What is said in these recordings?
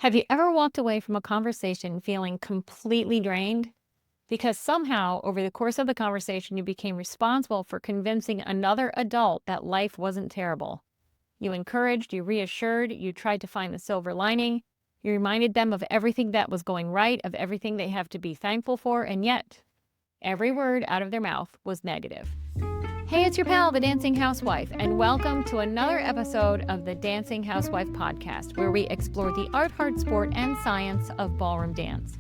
Have you ever walked away from a conversation feeling completely drained? Because somehow, over the course of the conversation, you became responsible for convincing another adult that life wasn't terrible. You encouraged, you reassured, you tried to find the silver lining. You reminded them of everything that was going right, of everything they have to be thankful for, and yet, every word out of their mouth was negative. Hey, it's your pal, the Dancing Housewife, and welcome to another episode of the Dancing Housewife Podcast, where we explore the art, heart, sport, and science of ballroom dance.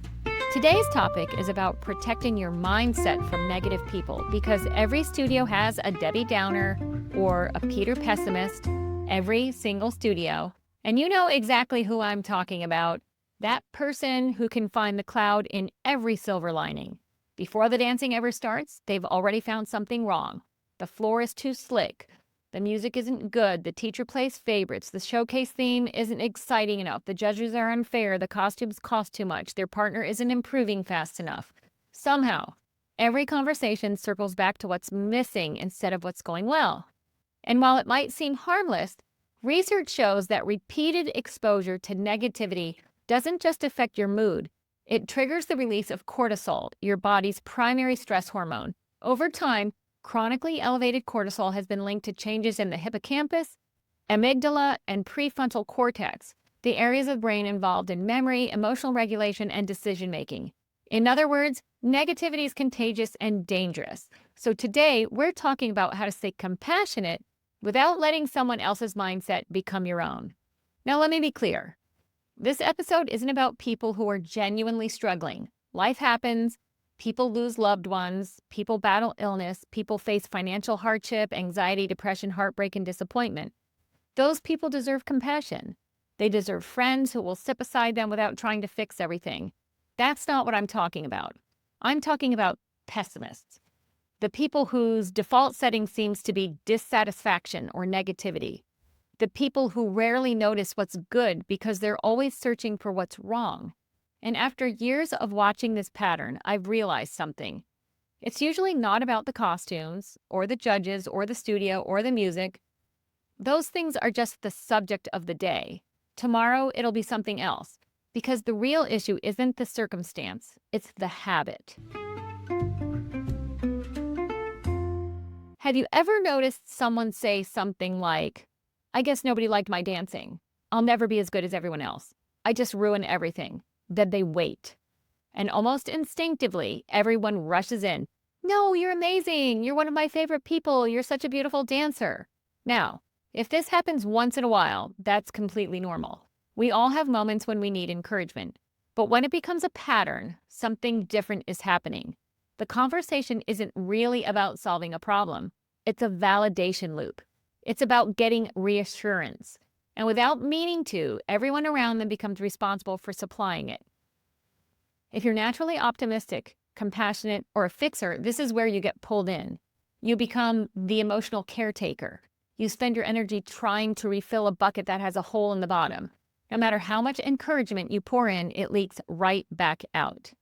Today's topic is about protecting your mindset from negative people, because every studio has a Debbie Downer or a Peter Pessimist, every single studio. And you know exactly who I'm talking about, that person who can find the cloud in every silver lining. Before the dancing ever starts, they've already found something wrong. The floor is too slick. The music isn't good. The teacher plays favorites. The showcase theme isn't exciting enough. The judges are unfair. The costumes cost too much. Their partner isn't improving fast enough. Somehow, every conversation circles back to what's missing instead of what's going well. And while it might seem harmless, research shows that repeated exposure to negativity doesn't just affect your mood. It triggers the release of cortisol, your body's primary stress hormone. Over time, chronically elevated cortisol has been linked to changes in the hippocampus, amygdala, and prefrontal cortex, the areas of the brain involved in memory, emotional regulation, and decision-making. In other words, negativity is contagious and dangerous. So today, we're talking about how to stay compassionate without letting someone else's mindset become your own. Now, let me be clear. This episode isn't about people who are genuinely struggling. Life happens. People lose loved ones, people battle illness, people face financial hardship, anxiety, depression, heartbreak, and disappointment. Those people deserve compassion. They deserve friends who will sit beside them without trying to fix everything. That's not what I'm talking about. I'm talking about pessimists. The people whose default setting seems to be dissatisfaction or negativity. The people who rarely notice what's good because they're always searching for what's wrong. And after years of watching this pattern, I've realized something. It's usually not about the costumes, or the judges, or the studio, or the music. Those things are just the subject of the day. Tomorrow, it'll be something else. Because the real issue isn't the circumstance, it's the habit. Have you ever noticed someone say something like, "I guess nobody liked my dancing. I'll never be as good as everyone else. I just ruin everything." Then they wait. And almost instinctively, everyone rushes in. "No, you're amazing. You're one of my favorite people. You're such a beautiful dancer." Now, if this happens once in a while, that's completely normal. We all have moments when we need encouragement. But when it becomes a pattern, something different is happening. The conversation isn't really about solving a problem. It's a validation loop. It's about getting reassurance. And without meaning to, everyone around them becomes responsible for supplying it. If you're naturally optimistic, compassionate, or a fixer, this is where you get pulled in. You become the emotional caretaker. You spend your energy trying to refill a bucket that has a hole in the bottom. No matter how much encouragement you pour in, it leaks right back out.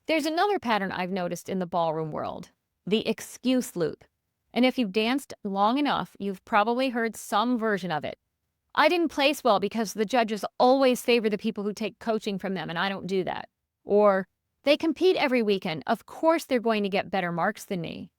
There's another pattern I've noticed in the ballroom world, the excuse loop. And if you've danced long enough, you've probably heard some version of it. "I didn't place well because the judges always favor the people who take coaching from them, and I don't do that." Or, "They compete every weekend. Of course they're going to get better marks than me.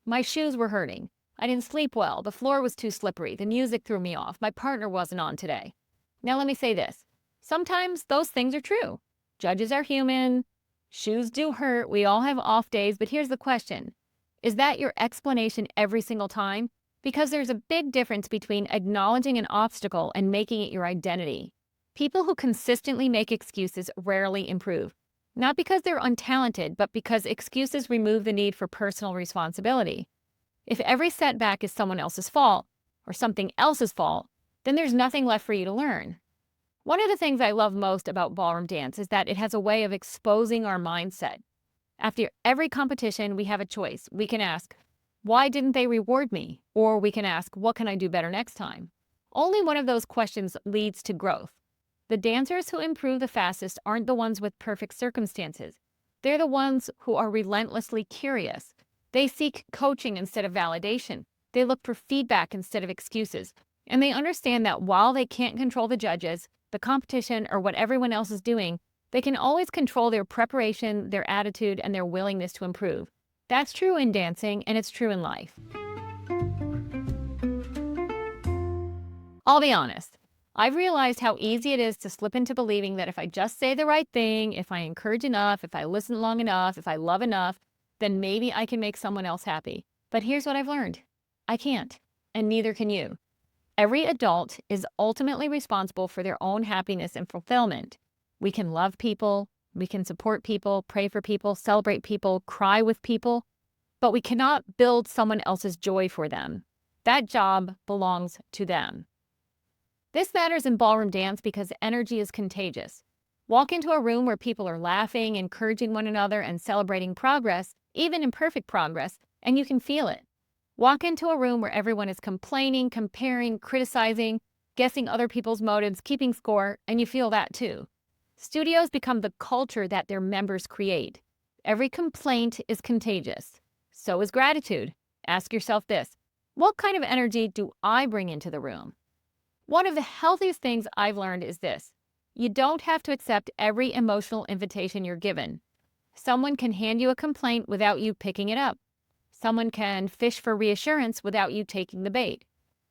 My shoes were hurting. I didn't sleep well. The floor was too slippery. The music threw me off. My partner wasn't on today." Now let me say this. Sometimes those things are true. Judges are human. Shoes do hurt. We all have off days. But here's the question. Is that your explanation every single time? Because there's a big difference between acknowledging an obstacle and making it your identity. People who consistently make excuses rarely improve. Not because they're untalented, but because excuses remove the need for personal responsibility. If every setback is someone else's fault, or something else's fault, then there's nothing left for you to learn. One of the things I love most about ballroom dance is that it has a way of exposing our mindset. After every competition, we have a choice. We can ask, "Why didn't they reward me?" Or we can ask, "What can I do better next time?" Only one of those questions leads to growth. The dancers who improve the fastest aren't the ones with perfect circumstances. They're the ones who are relentlessly curious. They seek coaching instead of validation. They look for feedback instead of excuses. And they understand that while they can't control the judges, the competition, or what everyone else is doing, they can always control their preparation, their attitude, and their willingness to improve. That's true in dancing, and it's true in life. I'll be honest. I've realized how easy it is to slip into believing that if I just say the right thing, if I encourage enough, if I listen long enough, if I love enough, then maybe I can make someone else happy. But here's what I've learned. I can't, and neither can you. Every adult is ultimately responsible for their own happiness and fulfillment. We can love people, we can support people, pray for people, celebrate people, cry with people, but we cannot build someone else's joy for them. That job belongs to them. This matters in ballroom dance because energy is contagious. Walk into a room where people are laughing, encouraging one another, and celebrating progress, even imperfect progress, and you can feel it. Walk into a room where everyone is complaining, comparing, criticizing, guessing other people's motives, keeping score, and you feel that too. Studios become the culture that their members create. Every complaint is contagious. So is gratitude. Ask yourself this: what kind of energy do I bring into the room? One of the healthiest things I've learned is this: you don't have to accept every emotional invitation you're given. Someone can hand you a complaint without you picking it up. Someone can fish for reassurance without you taking the bait.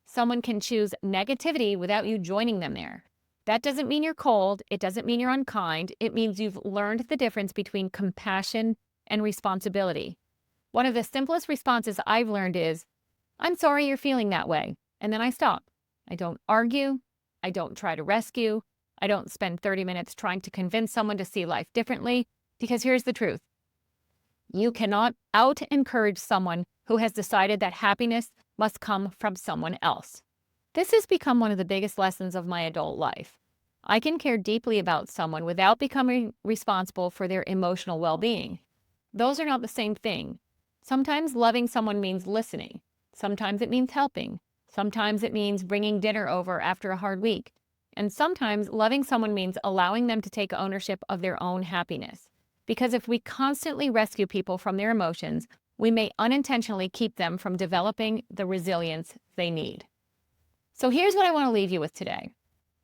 Someone can choose negativity without you joining them there. That doesn't mean you're cold. It doesn't mean you're unkind. It means you've learned the difference between compassion and responsibility. One of the simplest responses I've learned is, "I'm sorry you're feeling that way." And then I stop. I don't argue. I don't try to rescue. I don't spend 30 minutes trying to convince someone to see life differently, because here's the truth. You cannot out-encourage someone who has decided that happiness must come from someone else. This has become one of the biggest lessons of my adult life. I can care deeply about someone without becoming responsible for their emotional well-being. Those are not the same thing. Sometimes loving someone means listening. Sometimes it means helping. Sometimes it means bringing dinner over after a hard week. And sometimes loving someone means allowing them to take ownership of their own happiness. Because if we constantly rescue people from their emotions, we may unintentionally keep them from developing the resilience they need. So here's what I want to leave you with today.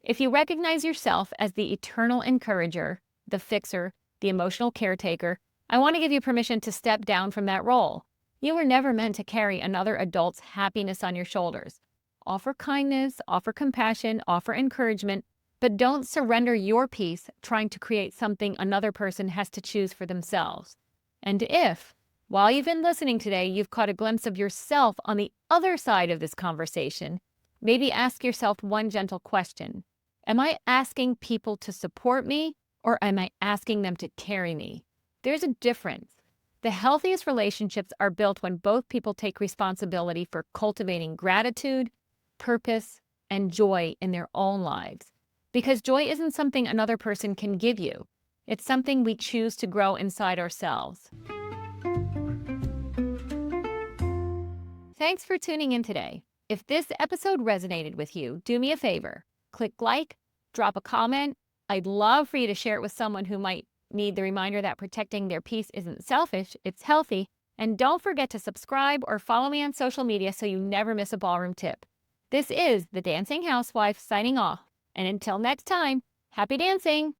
If you recognize yourself as the eternal encourager, the fixer, the emotional caretaker, I want to give you permission to step down from that role. You were never meant to carry another adult's happiness on your shoulders. Offer kindness, offer compassion, offer encouragement, but don't surrender your peace trying to create something another person has to choose for themselves. And if, while you've been listening today, you've caught a glimpse of yourself on the other side of this conversation, maybe ask yourself one gentle question. Am I asking people to support me, or am I asking them to carry me? There's a difference. The healthiest relationships are built when both people take responsibility for cultivating gratitude, purpose, and joy in their own lives. Because joy isn't something another person can give you. It's something we choose to grow inside ourselves. Thanks for tuning in today. If this episode resonated with you, do me a favor. Click like, drop a comment. I'd love for you to share it with someone who might need the reminder that protecting their peace isn't selfish, it's healthy. And don't forget to subscribe or follow me on social media so you never miss a ballroom tip. This is the Dancing Housewife signing off. And until next time, happy dancing!